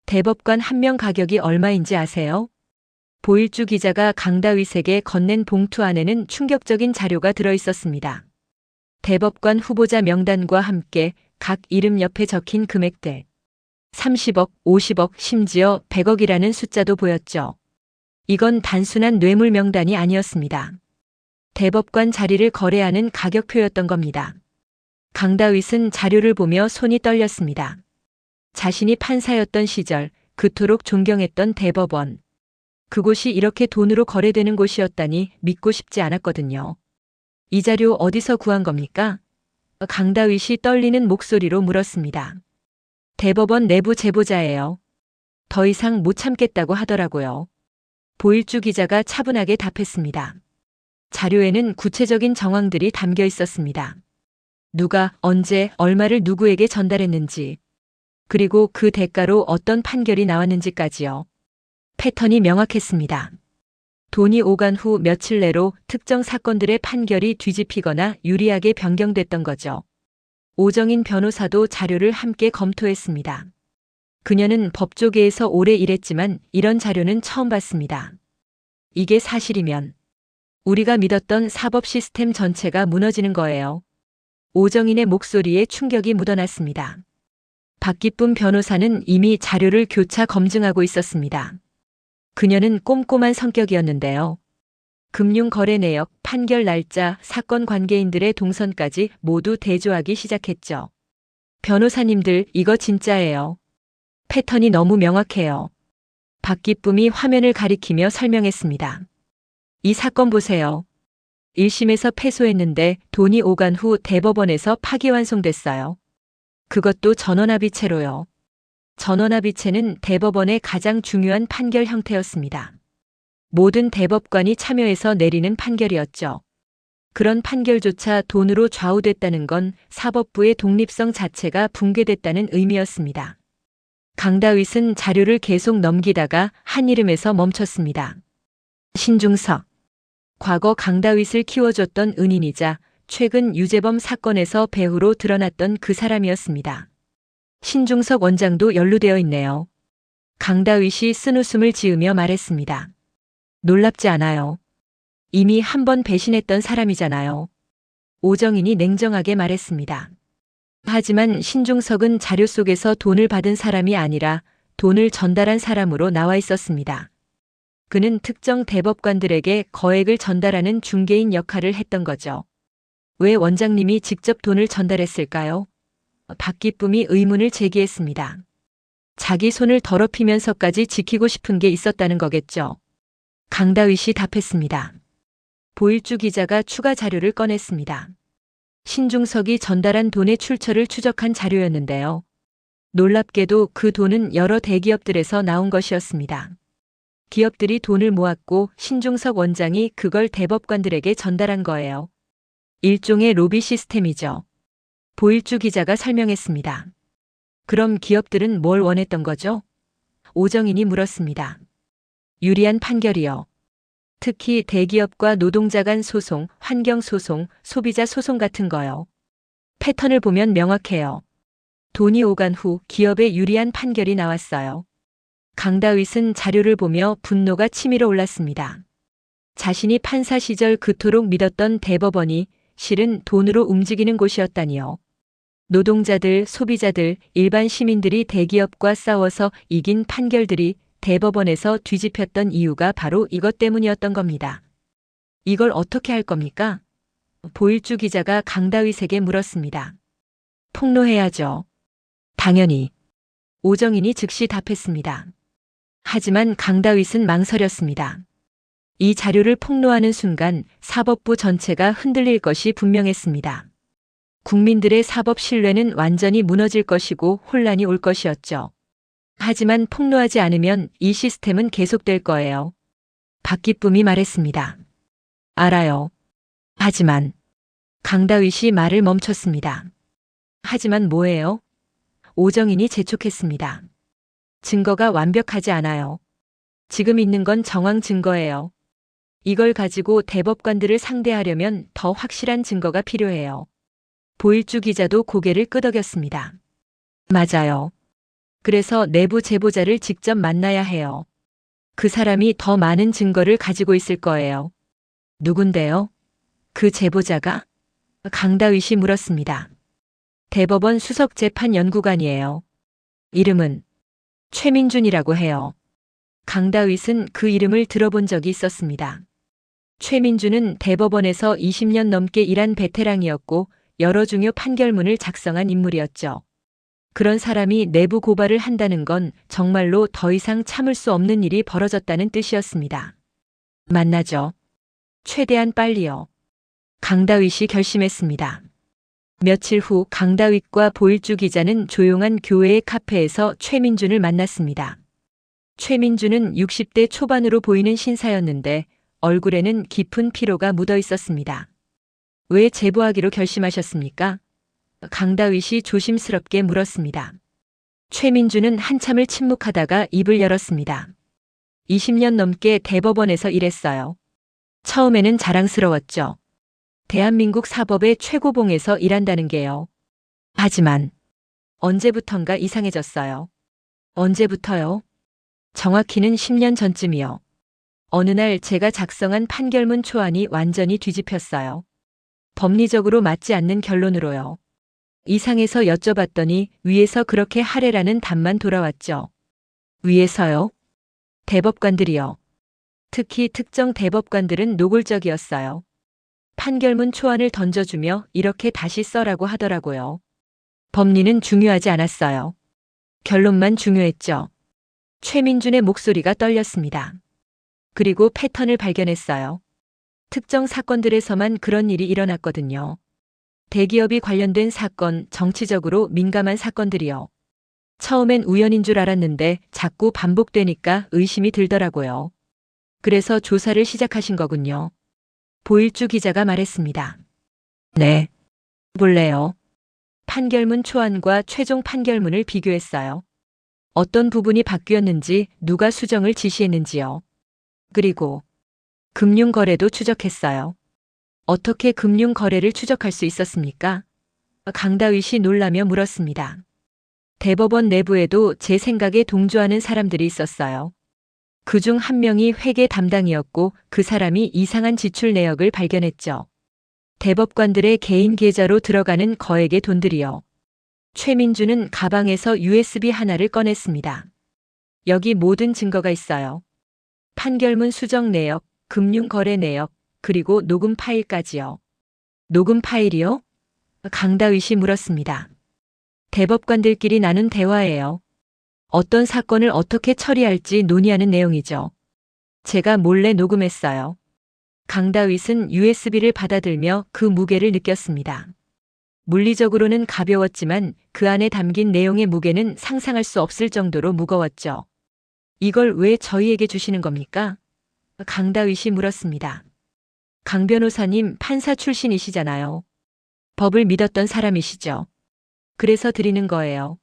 대법관 한 명 가격이 얼마인지 아세요? 보일주 기자가 강다윗에게 건넨 봉투 안에는 충격적인 자료가 들어 있었습니다. 대법관 후보자 명단과 함께 각 이름 옆에 적힌 금액들. 30억, 50억, 심지어 100억이라는 숫자도 보였죠. 이건 단순한 뇌물 명단이 아니었습니다. 대법관 자리를 거래하는 가격표였던 겁니다. 강다윗은 자료를 보며 손이 떨렸습니다. 자신이 판사였던 시절 그토록 존경했던 대법원. 그곳이 이렇게 돈으로 거래되는 곳이었다니 믿고 싶지 않았거든요. 이 자료 어디서 구한 겁니까? 강다윗이 떨리는 목소리로 물었습니다. 대법원 내부 제보자예요. 더 이상 못 참겠다고 하더라고요. 보일주 기자가 차분하게 답했습니다. 자료에는 구체적인 정황들이 담겨 있었습니다. 누가, 언제, 얼마를 누구에게 전달했는지, 그리고 그 대가로 어떤 판결이 나왔는지까지요. 패턴이 명확했습니다. 돈이 오간 후 며칠 내로 특정 사건들의 판결이 뒤집히거나 유리하게 변경됐던 거죠. 오정인 변호사도 자료를 함께 검토했습니다. 그녀는 법조계에서 오래 일했지만 이런 자료는 처음 봤습니다. 이게 사실이면 우리가 믿었던 사법 시스템 전체가 무너지는 거예요. 오정인의 목소리에 충격이 묻어났습니다. 박기쁨 변호사는 이미 자료를 교차 검증하고 있었습니다. 그녀는 꼼꼼한 성격이었는데요. 금융거래 내역, 판결 날짜, 사건 관계인들의 동선까지 모두 대조하기 시작했죠. 변호사님들, 이거 진짜예요. 패턴이 너무 명확해요. 박기쁨이 화면을 가리키며 설명했습니다. 이 사건 보세요. 1심에서 패소했는데 돈이 오간 후 대법원에서 파기환송됐어요. 그것도 전원합의체로요. 전원합의체는 대법원의 가장 중요한 판결 형태였습니다. 모든 대법관이 참여해서 내리는 판결이었죠. 그런 판결조차 돈으로 좌우됐다는 건 사법부의 독립성 자체가 붕괴됐다는 의미였습니다. 강다윗은 자료를 계속 넘기다가 한 이름에서 멈췄습니다. 신중석. 과거 강다윗을 키워줬던 은인이자 최근 유재범 사건에서 배후로 드러났던 그 사람이었습니다. 신중석 원장도 연루되어 있네요. 강다윗이 쓴웃음을 지으며 말했습니다. 놀랍지 않아요. 이미 한 번 배신했던 사람이잖아요. 오정인이 냉정하게 말했습니다. 하지만 신중석은 자료 속에서 돈을 받은 사람이 아니라 돈을 전달한 사람으로 나와 있었습니다. 그는 특정 대법관들에게 거액을 전달하는 중개인 역할을 했던 거죠. 왜 원장님이 직접 돈을 전달했을까요? 박기쁨이 의문을 제기했습니다. 자기 손을 더럽히면서까지 지키고 싶은 게 있었다는 거겠죠. 강다윗이 답했습니다. 보일주 기자가 추가 자료를 꺼냈습니다. 신중석이 전달한 돈의 출처를 추적한 자료였는데요. 놀랍게도 그 돈은 여러 대기업들에서 나온 것이었습니다. 기업들이 돈을 모았고 신중석 원장이 그걸 대법관들에게 전달한 거예요. 일종의 로비 시스템이죠. 보일주 기자가 설명했습니다. 그럼 기업들은 뭘 원했던 거죠? 오정인이 물었습니다. 유리한 판결이요. 특히 대기업과 노동자 간 소송, 환경 소송, 소비자 소송 같은 거요. 패턴을 보면 명확해요. 돈이 오간 후 기업에 유리한 판결이 나왔어요. 강다윗은 자료를 보며 분노가 치밀어 올랐습니다. 자신이 판사 시절 그토록 믿었던 대법원이 실은 돈으로 움직이는 곳이었다니요. 노동자들, 소비자들, 일반 시민들이 대기업과 싸워서 이긴 판결들이 대법원에서 뒤집혔던 이유가 바로 이것 때문이었던 겁니다. 이걸 어떻게 할 겁니까? 보일주 기자가 강다윗에게 물었습니다. 폭로해야죠. 당연히. 오정인이 즉시 답했습니다. 하지만 강다윗은 망설였습니다. 이 자료를 폭로하는 순간 사법부 전체가 흔들릴 것이 분명했습니다. 국민들의 사법 신뢰는 완전히 무너질 것이고 혼란이 올 것이었죠. 하지만 폭로하지 않으면 이 시스템은 계속될 거예요. 박기쁨이 말했습니다. 알아요. 하지만 강다윗이 말을 멈췄습니다. 하지만 뭐예요? 오정인이 재촉했습니다. 증거가 완벽하지 않아요. 지금 있는 건 정황 증거예요. 이걸 가지고 대법관들을 상대하려면 더 확실한 증거가 필요해요. 보일주 기자도 고개를 끄덕였습니다. 맞아요. 그래서 내부 제보자를 직접 만나야 해요. 그 사람이 더 많은 증거를 가지고 있을 거예요. 누군데요? 그 제보자가? 강다윗이 물었습니다. 대법원 수석재판연구관이에요. 이름은 최민준이라고 해요. 강다윗은 그 이름을 들어본 적이 있었습니다. 최민준은 대법원에서 20년 넘게 일한 베테랑이었고 여러 중요 판결문을 작성한 인물이었죠. 그런 사람이 내부 고발을 한다는 건 정말로 더 이상 참을 수 없는 일이 벌어졌다는 뜻이었습니다. 만나죠. 최대한 빨리요. 강다윗이 결심했습니다. 며칠 후 강다윗과 보일주 기자는 조용한 교회의 카페에서 최민준을 만났습니다. 최민준은 60대 초반으로 보이는 신사였는데 얼굴에는 깊은 피로가 묻어 있었습니다. 왜 제보하기로 결심하셨습니까? 강다윗이 조심스럽게 물었습니다. 최민준은 한참을 침묵하다가 입을 열었습니다. 20년 넘게 대법원에서 일했어요. 처음에는 자랑스러웠죠. 대한민국 사법의 최고봉에서 일한다는 게요. 하지만 언제부턴가 이상해졌어요. 언제부터요? 정확히는 10년 전쯤이요. 어느 날 제가 작성한 판결문 초안이 완전히 뒤집혔어요. 법리적으로 맞지 않는 결론으로요. 이상해서 여쭤봤더니 위에서 그렇게 하래라는 답만 돌아왔죠. 위에서요? 대법관들이요. 특히 특정 대법관들은 노골적이었어요. 판결문 초안을 던져주며 이렇게 다시 써라고 하더라고요. 법리는 중요하지 않았어요. 결론만 중요했죠. 최민준의 목소리가 떨렸습니다. 그리고 패턴을 발견했어요. 특정 사건들에서만 그런 일이 일어났거든요. 대기업이 관련된 사건, 정치적으로 민감한 사건들이요. 처음엔 우연인 줄 알았는데 자꾸 반복되니까 의심이 들더라고요. 그래서 조사를 시작하신 거군요. 보일주 기자가 말했습니다. 네. 볼래요? 판결문 초안과 최종 판결문을 비교했어요. 어떤 부분이 바뀌었는지, 누가 수정을 지시했는지요. 그리고 금융거래도 추적했어요. 어떻게 금융거래를 추적할 수 있었습니까? 강다윗이 놀라며 물었습니다. 대법원 내부에도 제 생각에 동조하는 사람들이 있었어요. 그중 한 명이 회계 담당이었고 그 사람이 이상한 지출 내역을 발견했죠. 대법관들의 개인 계좌로 들어가는 거액의 돈들이요. 최민준은 가방에서 USB 하나를 꺼냈습니다. 여기 모든 증거가 있어요. 판결문 수정 내역, 금융거래 내역, 그리고 녹음 파일까지요. 녹음 파일이요? 강다윗이 물었습니다. 대법관들끼리 나눈 대화예요. 어떤 사건을 어떻게 처리할지 논의하는 내용이죠. 제가 몰래 녹음했어요. 강다윗은 USB를 받아들며 그 무게를 느꼈습니다. 물리적으로는 가벼웠지만 그 안에 담긴 내용의 무게는 상상할 수 없을 정도로 무거웠죠. 이걸 왜 저희에게 주시는 겁니까? 강다윗이 물었습니다. 강 변호사님 판사 출신이시잖아요. 법을 믿었던 사람이시죠. 그래서 드리는 거예요.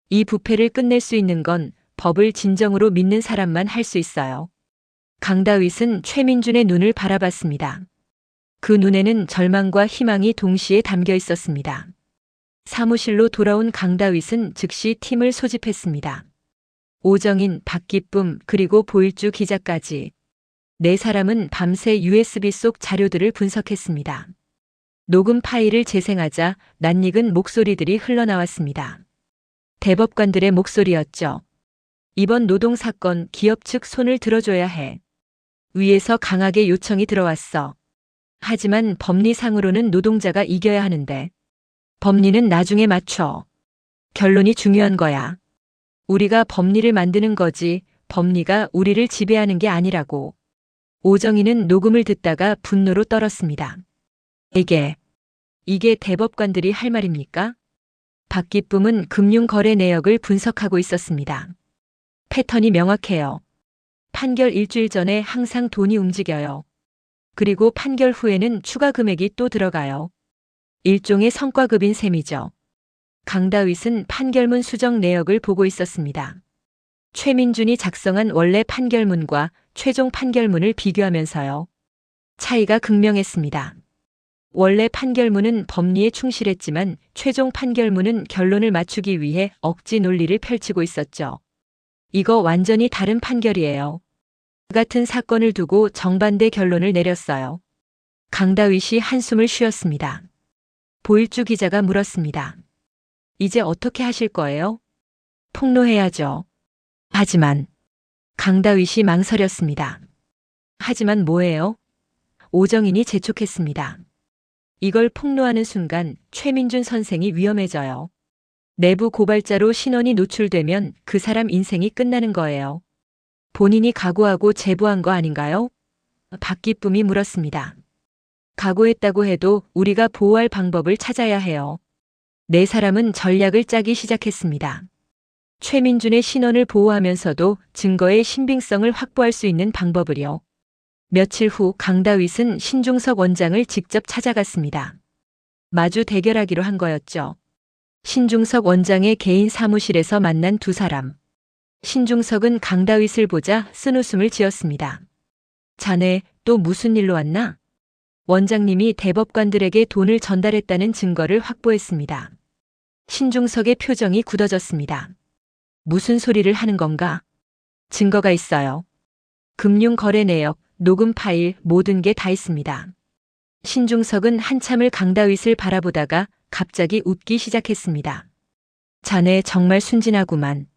이 부패를 끝낼 수 있는 건 법을 진정으로 믿는 사람만 할 수 있어요. 강다윗은 최민준의 눈을 바라봤습니다. 그 눈에는 절망과 희망이 동시에 담겨 있었습니다. 사무실로 돌아온 강다윗은 즉시 팀을 소집했습니다. 오정인, 박기쁨, 그리고 보일주 기자까지. 네 사람은 밤새 USB 속 자료들을 분석했습니다. 녹음 파일을 재생하자 낯익은 목소리들이 흘러나왔습니다. 대법관들의 목소리였죠. 이번 노동사건 기업 측 손을 들어줘야 해. 위에서 강하게 요청이 들어왔어. 하지만 법리상으로는 노동자가 이겨야 하는데. 법리는 나중에 맞춰. 결론이 중요한 거야. 우리가 법리를 만드는 거지 법리가 우리를 지배하는 게 아니라고. 오정희는 녹음을 듣다가 분노로 떨었습니다. 이게 대법관들이 할 말입니까? 박기쁨은 금융거래 내역을 분석하고 있었습니다. 패턴이 명확해요. 판결 일주일 전에 항상 돈이 움직여요. 그리고 판결 후에는 추가 금액이 또 들어가요. 일종의 성과급인 셈이죠. 강다윗은 판결문 수정 내역을 보고 있었습니다. 최민준이 작성한 원래 판결문과 최종 판결문을 비교하면서요. 차이가 극명했습니다. 원래 판결문은 법리에 충실했지만 최종 판결문은 결론을 맞추기 위해 억지 논리를 펼치고 있었죠. 이거 완전히 다른 판결이에요. 같은 사건을 두고 정반대 결론을 내렸어요. 강다윗이 한숨을 쉬었습니다. 보일주 기자가 물었습니다. 이제 어떻게 하실 거예요? 폭로해야죠. 하지만 강다윗이 망설였습니다. 하지만 뭐예요? 오정인이 재촉했습니다. 이걸 폭로하는 순간 최민준 선생이 위험해져요. 내부 고발자로 신원이 노출되면 그 사람 인생이 끝나는 거예요. 본인이 각오하고 제보한 거 아닌가요? 박기쁨이 물었습니다. 각오했다고 해도 우리가 보호할 방법을 찾아야 해요. 네 사람은 전략을 짜기 시작했습니다. 최민준의 신원을 보호하면서도 증거의 신빙성을 확보할 수 있는 방법을요. 며칠 후 강다윗은 신중석 원장을 직접 찾아갔습니다. 마주 대결하기로 한 거였죠. 신중석 원장의 개인 사무실에서 만난 두 사람. 신중석은 강다윗을 보자 쓴웃음을 지었습니다. 자네 또 무슨 일로 왔나? 원장님이 대법관들에게 돈을 전달했다는 증거를 확보했습니다. 신중석의 표정이 굳어졌습니다. 무슨 소리를 하는 건가? 증거가 있어요. 금융거래 내역, 녹음 파일, 모든 게 다 있습니다. 신중석은 한참을 강다윗을 바라보다가 갑자기 웃기 시작했습니다. 자네 정말 순진하구만.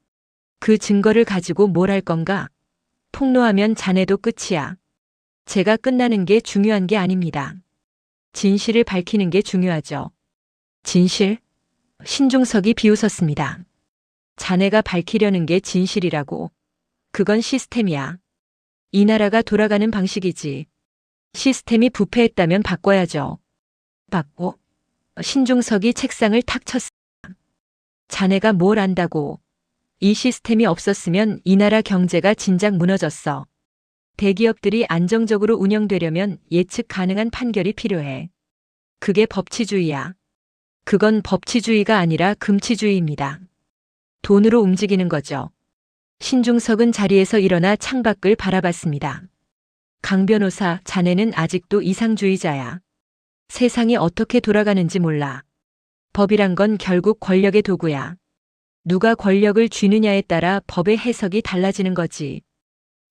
그 증거를 가지고 뭘 할 건가? 폭로하면 자네도 끝이야. 제가 끝나는 게 중요한 게 아닙니다. 진실을 밝히는 게 중요하죠. 진실? 신중석이 비웃었습니다. 자네가 밝히려는 게 진실이라고. 그건 시스템이야. 이 나라가 돌아가는 방식이지. 시스템이 부패했다면 바꿔야죠. 바꿔? 신중석이 책상을 탁 쳤습니다. 자네가 뭘 안다고. 이 시스템이 없었으면 이 나라 경제가 진작 무너졌어. 대기업들이 안정적으로 운영되려면 예측 가능한 판결이 필요해. 그게 법치주의야. 그건 법치주의가 아니라 금치주의입니다. 돈으로 움직이는 거죠. 신중석은 자리에서 일어나 창밖을 바라봤습니다. 강 변호사, 자네는 아직도 이상주의자야. 세상이 어떻게 돌아가는지 몰라. 법이란 건 결국 권력의 도구야. 누가 권력을 쥐느냐에 따라 법의 해석이 달라지는 거지.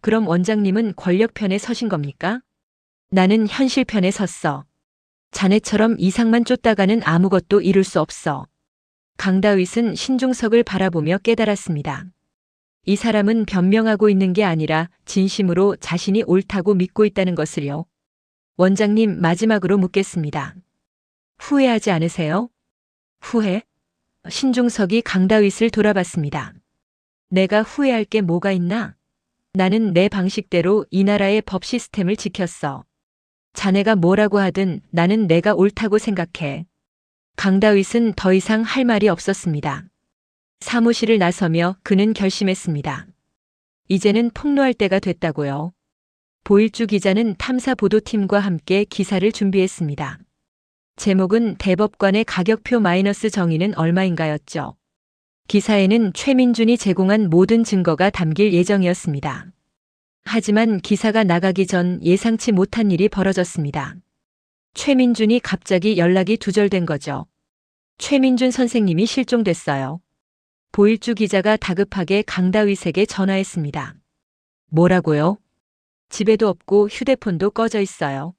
그럼 원장님은 권력 편에 서신 겁니까? 나는 현실 편에 섰어. 자네처럼 이상만 쫓다가는 아무것도 이룰 수 없어. 강다윗은 신중석을 바라보며 깨달았습니다. 이 사람은 변명하고 있는 게 아니라 진심으로 자신이 옳다고 믿고 있다는 것을요. 원장님, 마지막으로 묻겠습니다. 후회하지 않으세요? 후회? 신중석이 강다윗을 돌아봤습니다. 내가 후회할 게 뭐가 있나? 나는 내 방식대로 이 나라의 법 시스템을 지켰어. 자네가 뭐라고 하든 나는 내가 옳다고 생각해. 강다윗은 더 이상 할 말이 없었습니다. 사무실을 나서며 그는 결심했습니다. 이제는 폭로할 때가 됐다고요. 보일주 기자는 탐사보도팀과 함께 기사를 준비했습니다. 제목은 대법관의 가격표 마이너스 정의는 얼마인가였죠. 기사에는 최민준이 제공한 모든 증거가 담길 예정이었습니다. 하지만 기사가 나가기 전 예상치 못한 일이 벌어졌습니다. 최민준이 갑자기 연락이 두절된 거죠. 최민준 선생님이 실종됐어요. 보일주 기자가 다급하게 강다윗에게 전화했습니다. 뭐라고요? 집에도 없고 휴대폰도 꺼져 있어요.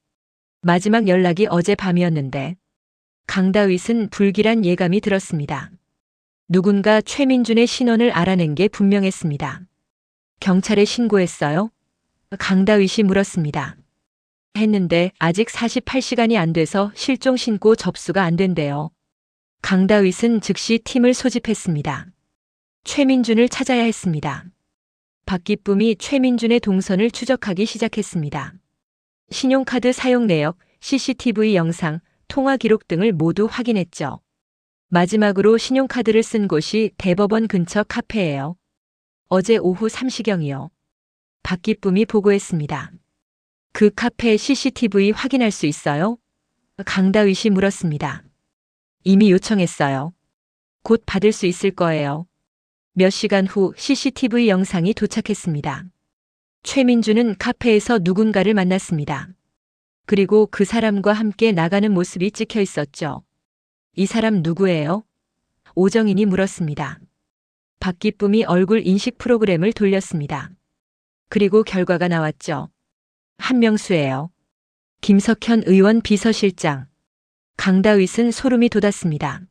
마지막 연락이 어제 밤이었는데. 강다윗은 불길한 예감이 들었습니다. 누군가 최민준의 신원을 알아낸 게 분명했습니다. 경찰에 신고했어요? 강다윗이 물었습니다. 했는데 아직 48시간이 안 돼서 실종 신고 접수가 안 된대요. 강다윗은 즉시 팀을 소집했습니다. 최민준을 찾아야 했습니다. 박기쁨이 최민준의 동선을 추적하기 시작했습니다. 신용카드 사용 내역, CCTV 영상, 통화 기록 등을 모두 확인했죠. 마지막으로 신용카드를 쓴 곳이 대법원 근처 카페예요. 어제 오후 3시경이요. 박기쁨이 보고했습니다. 그 카페 CCTV 확인할 수 있어요? 강다윗이 물었습니다. 이미 요청했어요. 곧 받을 수 있을 거예요. 몇 시간 후 CCTV 영상이 도착했습니다. 최민준은 카페에서 누군가를 만났습니다. 그리고 그 사람과 함께 나가는 모습이 찍혀 있었죠. 이 사람 누구예요? 오정인이 물었습니다. 박기쁨이 얼굴 인식 프로그램을 돌렸습니다. 그리고 결과가 나왔죠. 한명수예요. 김석현 의원 비서실장. 강다윗은 소름이 돋았습니다.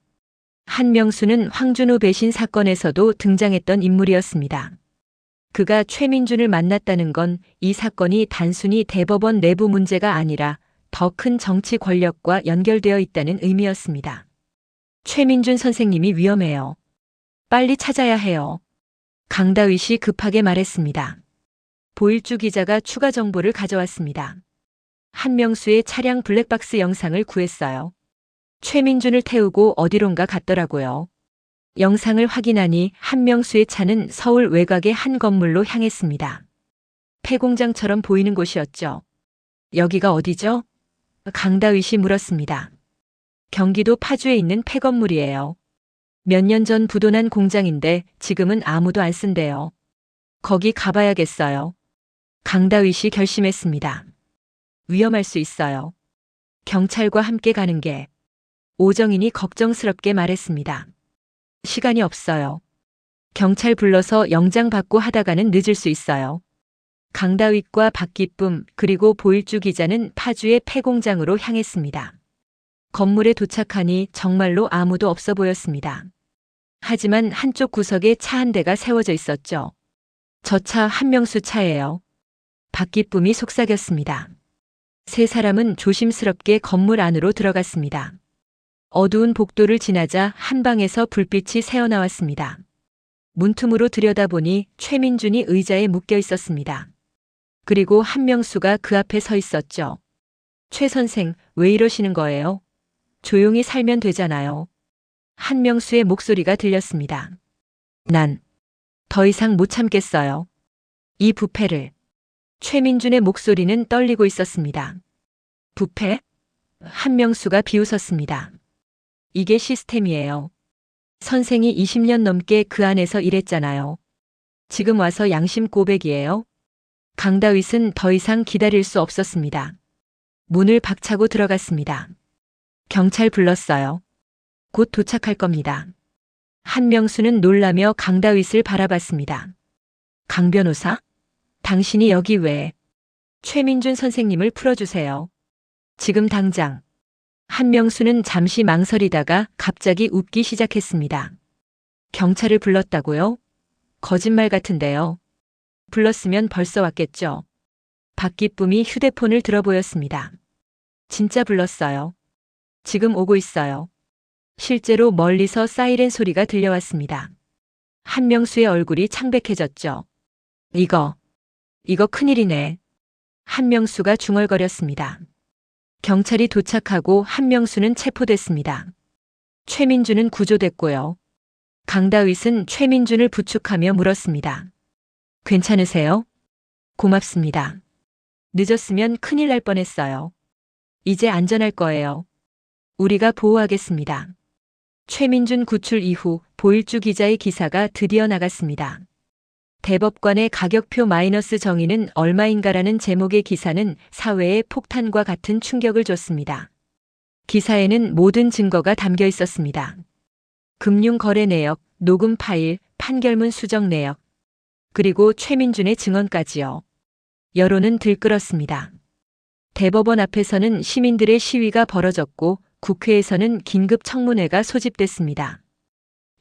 한명수는 황준호 배신 사건에서도 등장했던 인물이었습니다. 그가 최민준을 만났다는 건 이 사건이 단순히 대법원 내부 문제가 아니라 더 큰 정치 권력과 연결되어 있다는 의미였습니다. 최민준 선생님이 위험해요. 빨리 찾아야 해요. 강다윗이 급하게 말했습니다. 보일주 기자가 추가 정보를 가져왔습니다. 한명수의 차량 블랙박스 영상을 구했어요. 최민준을 태우고 어디론가 갔더라고요. 영상을 확인하니 한명수의 차는 서울 외곽의 한 건물로 향했습니다. 폐공장처럼 보이는 곳이었죠. 여기가 어디죠? 강다윗이 물었습니다. 경기도 파주에 있는 폐건물이에요. 몇 년 전 부도난 공장인데 지금은 아무도 안 쓴대요. 거기 가봐야겠어요. 강다윗이 결심했습니다. 위험할 수 있어요. 경찰과 함께 가는 게. 오정인이 걱정스럽게 말했습니다. 시간이 없어요. 경찰 불러서 영장 받고 하다가는 늦을 수 있어요. 강다윗과 박기쁨 그리고 보일주 기자는 파주의 폐공장으로 향했습니다. 건물에 도착하니 정말로 아무도 없어 보였습니다. 하지만 한쪽 구석에 차 한 대가 세워져 있었죠. 저 차 한명수 차예요. 박기쁨이 속삭였습니다. 세 사람은 조심스럽게 건물 안으로 들어갔습니다. 어두운 복도를 지나자 한 방에서 불빛이 새어나왔습니다. 문틈으로 들여다보니 최민준이 의자에 묶여 있었습니다. 그리고 한명수가 그 앞에 서 있었죠. 최 선생, 왜 이러시는 거예요? 조용히 살면 되잖아요. 한명수의 목소리가 들렸습니다. 난 더 이상 못 참겠어요. 이 부패를. 최민준의 목소리는 떨리고 있었습니다. 부패? 한명수가 비웃었습니다. 이게 시스템이에요. 선생이 20년 넘게 그 안에서 일했잖아요. 지금 와서 양심 고백이에요? 강다윗은 더 이상 기다릴 수 없었습니다. 문을 박차고 들어갔습니다. 경찰 불렀어요. 곧 도착할 겁니다. 한명수는 놀라며 강다윗을 바라봤습니다. 강 변호사? 당신이 여기 왜? 최민준 선생님을 풀어주세요. 지금 당장. 한명수는 잠시 망설이다가 갑자기 웃기 시작했습니다. 경찰을 불렀다고요? 거짓말 같은데요. 불렀으면 벌써 왔겠죠. 박기쁨이 휴대폰을 들어보였습니다. 진짜 불렀어요. 지금 오고 있어요. 실제로 멀리서 사이렌 소리가 들려왔습니다. 한명수의 얼굴이 창백해졌죠. 이거 큰일이네. 한명수가 중얼거렸습니다. 경찰이 도착하고 한명수는 체포됐습니다. 최민준은 구조됐고요. 강다윗은 최민준을 부축하며 물었습니다. 괜찮으세요? 고맙습니다. 늦었으면 큰일 날 뻔했어요. 이제 안전할 거예요. 우리가 보호하겠습니다. 최민준 구출 이후 보일주 기자의 기사가 드디어 나갔습니다. 대법관의 가격표 마이너스 정의는 얼마인가라는 제목의 기사는 사회에 폭탄과 같은 충격을 줬습니다. 기사에는 모든 증거가 담겨 있었습니다. 금융거래 내역, 녹음 파일, 판결문 수정 내역, 그리고 최민준의 증언까지요. 여론은 들끓었습니다. 대법원 앞에서는 시민들의 시위가 벌어졌고 국회에서는 긴급 청문회가 소집됐습니다.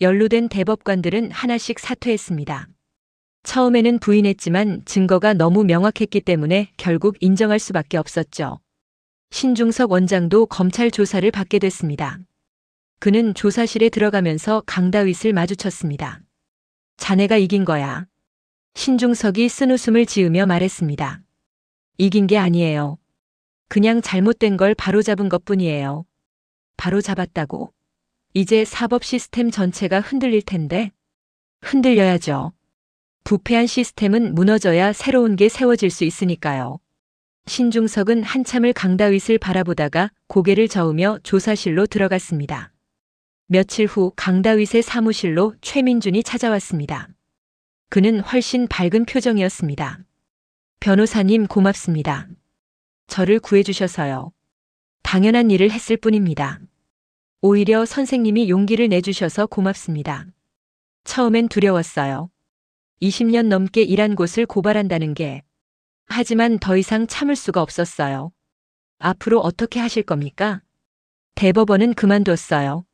연루된 대법관들은 하나씩 사퇴했습니다. 처음에는 부인했지만 증거가 너무 명확했기 때문에 결국 인정할 수밖에 없었죠. 신중석 원장도 검찰 조사를 받게 됐습니다. 그는 조사실에 들어가면서 강다윗을 마주쳤습니다. 자네가 이긴 거야. 신중석이 쓴웃음을 지으며 말했습니다. 이긴 게 아니에요. 그냥 잘못된 걸 바로잡은 것뿐이에요. 바로잡았다고? 이제 사법 시스템 전체가 흔들릴 텐데? 흔들려야죠. 부패한 시스템은 무너져야 새로운 게 세워질 수 있으니까요. 신중석은 한참을 강다윗을 바라보다가 고개를 저으며 조사실로 들어갔습니다. 며칠 후 강다윗의 사무실로 최민준이 찾아왔습니다. 그는 훨씬 밝은 표정이었습니다. 변호사님 고맙습니다. 저를 구해주셔서요. 당연한 일을 했을 뿐입니다. 오히려 선생님이 용기를 내주셔서 고맙습니다. 처음엔 두려웠어요. 20년 넘게 일한 곳을 고발한다는 게. 하지만 더 이상 참을 수가 없었어요. 앞으로 어떻게 하실 겁니까? 대법원은 그만뒀어요.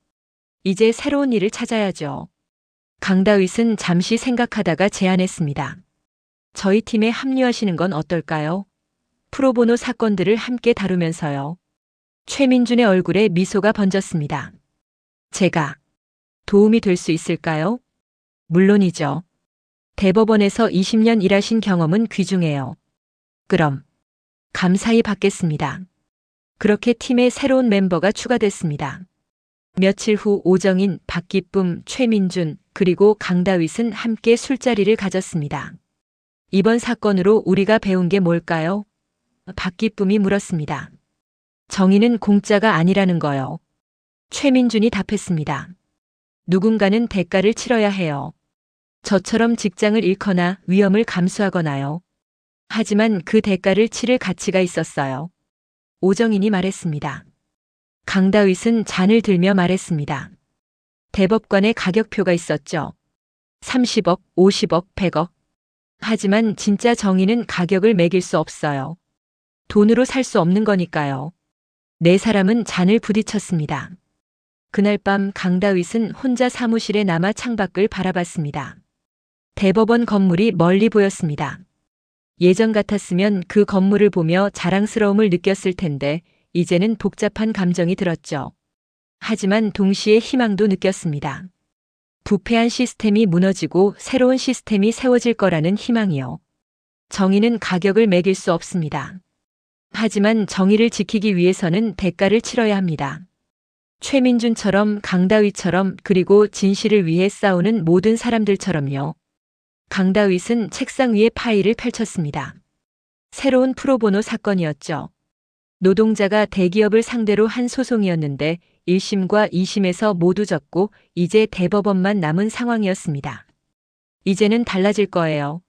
이제 새로운 일을 찾아야죠. 강다윗은 잠시 생각하다가 제안했습니다. 저희 팀에 합류하시는 건 어떨까요? 프로보노 사건들을 함께 다루면서요. 최민준의 얼굴에 미소가 번졌습니다. 제가 도움이 될 수 있을까요? 물론이죠. 대법원에서 20년 일하신 경험은 귀중해요. 그럼 감사히 받겠습니다. 그렇게 팀에 새로운 멤버가 추가됐습니다. 며칠 후 오정인, 박기쁨, 최민준, 그리고 강다윗은 함께 술자리를 가졌습니다. 이번 사건으로 우리가 배운 게 뭘까요? 박기쁨이 물었습니다. 정의는 공짜가 아니라는 거요. 최민준이 답했습니다. 누군가는 대가를 치러야 해요. 저처럼 직장을 잃거나 위험을 감수하거나요. 하지만 그 대가를 치를 가치가 있었어요. 오정인이 말했습니다. 강다윗은 잔을 들며 말했습니다. 대법관의 가격표가 있었죠. 30억, 50억, 100억. 하지만 진짜 정의는 가격을 매길 수 없어요. 돈으로 살 수 없는 거니까요. 네 사람은 잔을 부딪혔습니다. 그날 밤 강다윗은 혼자 사무실에 남아 창밖을 바라봤습니다. 대법원 건물이 멀리 보였습니다. 예전 같았으면 그 건물을 보며 자랑스러움을 느꼈을 텐데 이제는 복잡한 감정이 들었죠. 하지만 동시에 희망도 느꼈습니다. 부패한 시스템이 무너지고 새로운 시스템이 세워질 거라는 희망이요. 정의는 가격을 매길 수 없습니다. 하지만 정의를 지키기 위해서는 대가를 치러야 합니다. 최민준처럼 강다윗처럼 그리고 진실을 위해 싸우는 모든 사람들처럼요. 강다윗은 책상 위에 파일을 펼쳤습니다. 새로운 프로보노 사건이었죠. 노동자가 대기업을 상대로 한 소송이었는데 1심과 2심에서 모두 졌고 이제 대법원만 남은 상황이었습니다. 이제는 달라질 거예요.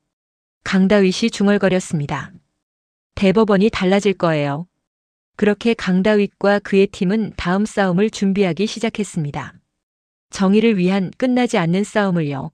강다윗이 중얼거렸습니다. 대법원이 달라질 거예요. 그렇게 강다윗과 그의 팀은 다음 싸움을 준비하기 시작했습니다. 정의를 위한 끝나지 않는 싸움을요.